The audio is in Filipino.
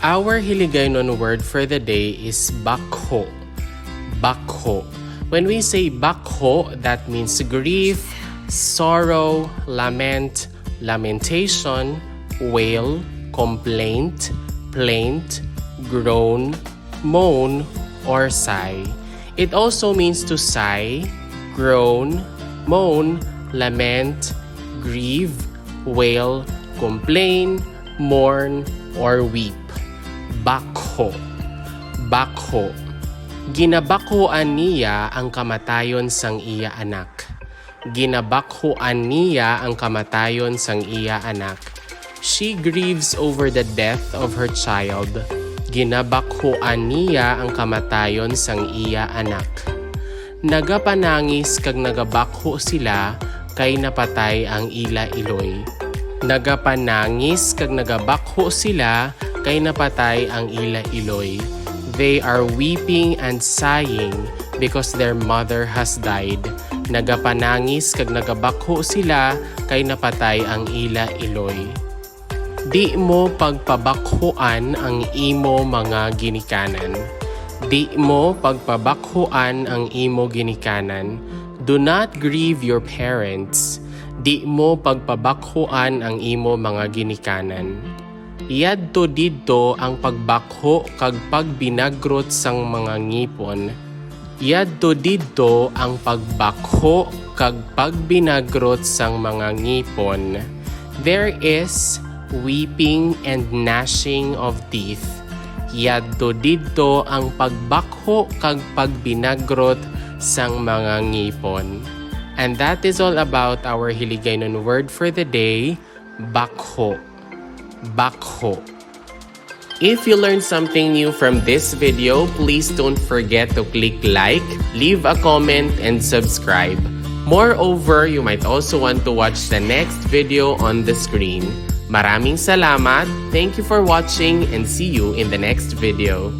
Our Hiligaynon word for the day is bakho. Bakho. When we say bakho, that means grief, sorrow, lament, lamentation, wail, complaint, plaint, groan, moan, or sigh. It also means to sigh, groan, moan, lament, grieve, wail, complain, mourn, or weep. Bakho. Bakho. Ginabakhoan niya ang kamatayon sang iya anak. Ginabakhoan niya ang kamatayon sang iya anak. She grieves over the death of her child. Ginabakhoan niya ang kamatayon sang iya anak. Nagapanangis kag nagabakho sila kay napatay ang ila iloy. Nagapanangis kag nagabakho sila kay napatay ang ila iloy. They are weeping and sighing because their mother has died. Nagapanangis kag nagabakho sila kay napatay ang ila iloy. Di mo pagpabakhoan ang imo mga ginikanan. Di mo pagpabakhoan ang imo ginikanan. Do not grieve your parents. Di mo pagpabakhoan ang imo mga ginikanan. Yadto didto ang pagbakho kag pagbinagrot sang mga ngipon. Yadto didto ang pagbakho kag pagbinagrot sang mga ngipon. There is weeping and gnashing of teeth. Yadto didto ang pagbakho kag pagbinagrot sang mga ngipon. And that is all about our Hiligaynon word for the day, bakho. Bakho. If you learned something new from this video, please don't forget to click like, leave a comment, and subscribe. Moreover, you might also want to watch the next video on the screen. Maraming salamat, thank you for watching, and see you in the next video.